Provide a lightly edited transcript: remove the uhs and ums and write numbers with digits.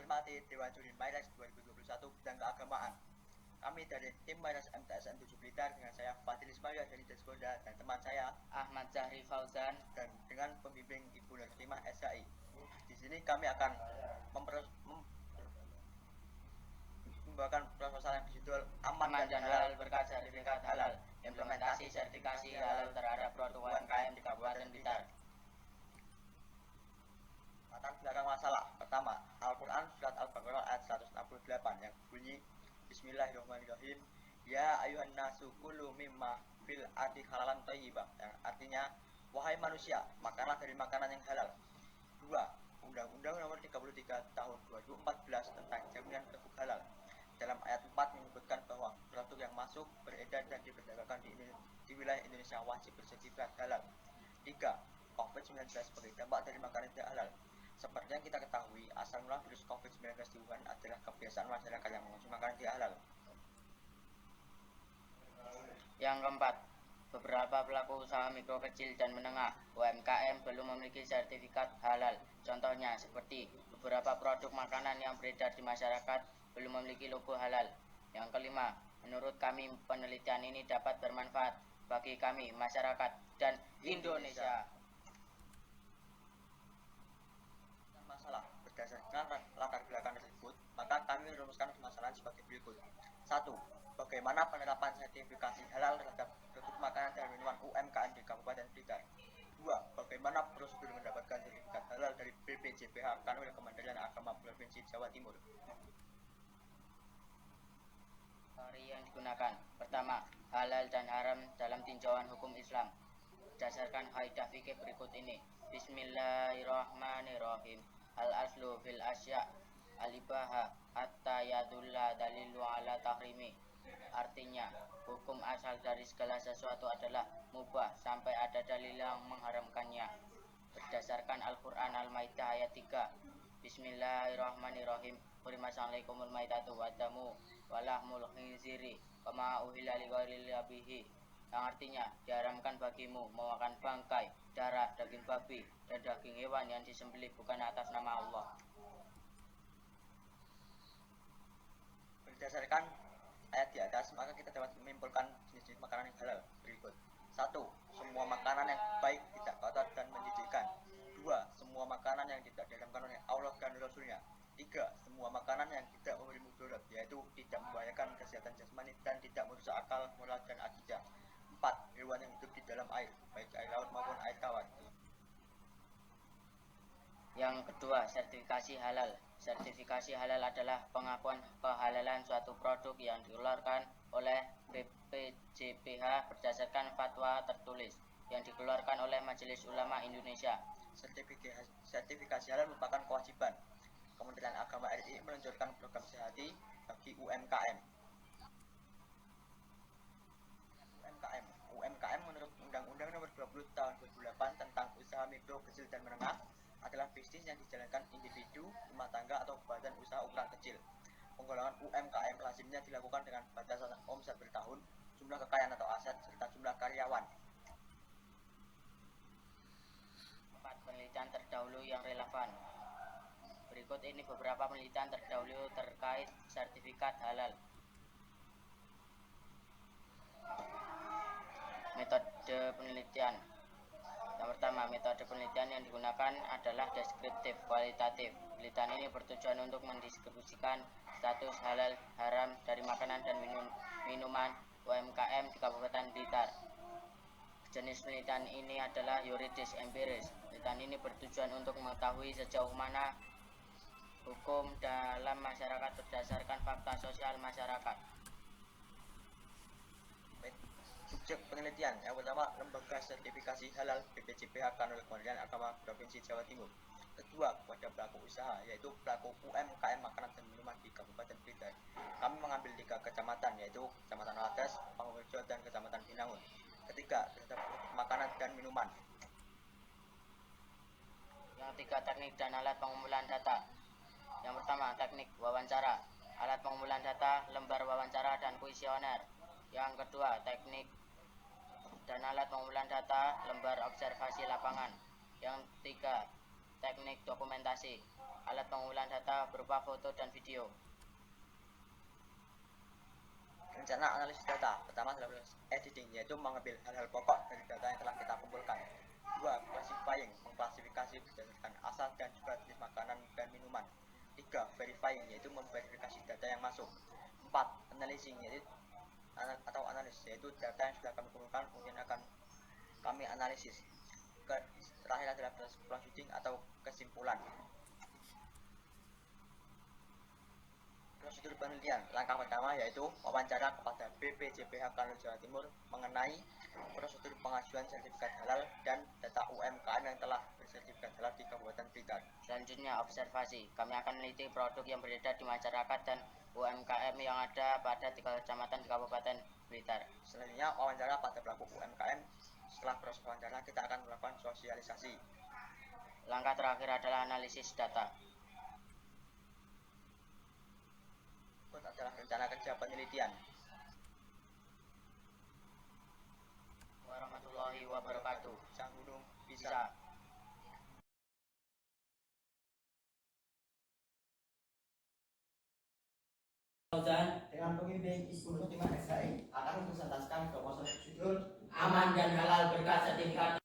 hormati Dewan Juri Mayres 2021 bidang keagamaan. Kami dari tim Mayres MTSN 7 Blitar dengan saya Fadil Ismail dari Desbonda dan teman saya Ahmad Zahri Fauzan dan dengan pembimbing Ibu Nurhimah SHI. Di sini kami akan membawakan proposal yang berjudul Aman dan Halal Berkat Sertifikat Halal, implementasi sertifikasi halal terhadap produk UMKM di Kabupaten Blitar. Latar belakang masalah pertama, Al-Quran Surat Al-Baqarah ayat 168 yang bunyi Bismillahirrahmanirrahim, Ya ayuhan nasu kulu mimma fil ardi halalan thayyibah, yang artinya wahai manusia, makanlah dari makanan yang halal. 2. Undang-Undang Nomor 33 Tahun 2014 tentang jaminan produk halal. Dalam ayat 4 menyebutkan bahwa produk yang masuk, beredar dan diperdagangkan di wilayah Indonesia wajib bersertifikat halal. 3. COVID-19 sebagai dampak dari makanan tidak halal. Seperti yang kita ketahui, asal mula virus COVID-19 di Wuhan adalah kebiasaan masyarakat yang mengonsumsi makanan tidak halal. Yang keempat, beberapa pelaku usaha mikro kecil dan menengah UMKM belum memiliki sertifikat halal. Contohnya seperti beberapa produk makanan yang beredar di masyarakat belum memiliki logo halal. Yang kelima, menurut kami penelitian ini dapat bermanfaat bagi kami, masyarakat, dan Indonesia. Masalah berdasarkan latar belakang tersebut, maka kami merumuskan permasalahan sebagai berikut. 1. Bagaimana penerapan sertifikasi halal terhadap produk makanan dan minuman UMKM di Kabupaten Blitar? 2. Bagaimana prosedur mendapatkan sertifikat halal dari BPJPH Kanwil Kementerian Agama Provinsi Jawa Timur? Teori yang digunakan. Pertama, halal dan haram dalam tinjauan hukum Islam. Berdasarkan kaidah fikih berikut ini. Bismillahirrahmanirrahim. Al-aslu fil asya' al-ibaha hatta yadulla dalilu ala tahrimi. Artinya, hukum asal dari segala sesuatu adalah mubah sampai ada dalil yang mengharamkannya. Berdasarkan Al-Quran Al-Maidah ayat 3. Bismillahirrahmanirrahim. Hurimat alaikumul maitatu wadamu walahmul khinziri kama uhilla li ghairil bihi, yang artinya diharamkan bagimu memakan bangkai, darah, daging babi, dan daging hewan yang disembelih bukan atas nama Allah. Berdasarkan ayat di atas, maka kita dapat menyimpulkan jenis-jenis makanan yang halal berikut. 1. Semua makanan yang baik, tidak kotor dan menjijikkan. 2. Semua makanan yang tidak diharamkan oleh Allah dan Rasulnya. 3. Semua makanan yang tidak memberi mudarat, yaitu tidak membahayakan kesehatan jasmani dan tidak merusak akal, moral, dan akidah. 4. Hewan yang hidup di dalam air, baik air laut maupun air tawar. Yang kedua, sertifikasi halal. Sertifikasi halal adalah pengakuan kehalalan suatu produk yang dikeluarkan oleh BPJPH berdasarkan fatwa tertulis yang dikeluarkan oleh Majelis Ulama Indonesia. Sertifikasi halal merupakan kewajiban Kementerian Agama RI meluncurkan program sehati bagi UMKM. UMKM menurut Undang-Undang Nomor 20 Tahun 2008 tentang usaha mikro, kecil, dan menengah adalah bisnis yang dijalankan individu, rumah tangga, atau badan usaha ukuran kecil. Penggolongan UMKM lazimnya dilakukan dengan batasan omset per tahun, jumlah kekayaan atau aset, serta jumlah karyawan. 4. Penelitian terdahulu yang relevan. Berikut ini beberapa penelitian terdahulu terkait sertifikat halal. Metode penelitian. Yang pertama, metode penelitian yang digunakan adalah deskriptif kualitatif. Penelitian ini bertujuan untuk mendistribusikan status halal haram dari makanan dan minuman UMKM di Kabupaten Blitar. Jenis penelitian ini adalah yuridis empiris. Penelitian ini bertujuan untuk mengetahui sejauh mana hukum dalam masyarakat berdasarkan fakta sosial masyarakat. Subjek penelitian yang pertama, Lembaga Sertifikasi Halal BPJPH Kanwil Kementerian Agama Provinsi Jawa Timur. Kedua, kepada pelaku usaha, yaitu pelaku UMKM makanan dan minuman di Kabupaten Blitar. Kami mengambil 3 kecamatan, yaitu Kecamatan Wates, Pangurjo, dan Kecamatan Binangun. Ketiga, terhadap makanan dan minuman. Yang 3, teknik dan alat pengumpulan data. Yang pertama, teknik wawancara, alat pengumpulan data, lembar wawancara, dan kuesioner. Yang kedua, teknik dan alat pengumpulan data, lembar observasi lapangan. Yang ketiga, teknik dokumentasi, alat pengumpulan data berupa foto dan video. Rencana analisis data. Pertama adalah proses editing, yaitu mengambil hal-hal pokok dari data yang telah kita kumpulkan. 2. Classifying, mengklasifikasi berdasarkan asal dan juga jenis makanan dan minuman. 3. Verifying, yaitu memverifikasi data yang masuk. 4. Analyzing, yaitu analis, yaitu data yang sudah kami kumpulkan kemudian akan kami analisis. Terakhir adalah proses concluding atau kesimpulan. Prosedur penelitian. Langkah pertama yaitu wawancara kepada BPJPH Kanwil Jawa Timur mengenai prosedur pengajuan sertifikat halal dan data UMKM yang telah bersertifikat halal di Kabupaten Blitar. Selanjutnya, observasi. Kami akan meneliti produk yang beredar di masyarakat dan UMKM yang ada pada 3 kecamatan di Kabupaten Blitar. Selanjutnya, wawancara pada pelaku UMKM. Setelah proses wawancara, kita akan melakukan sosialisasi. Langkah terakhir adalah analisis data. Berikut adalah rencana kerja penelitian. Warahmatullahi wabarakatuh. Sang Gunung bisa. Bisa. Dengan pembimbing Hizbul Muslimat SHI akan mempresentasikan proposal judul aman dan halal berkat sertifikat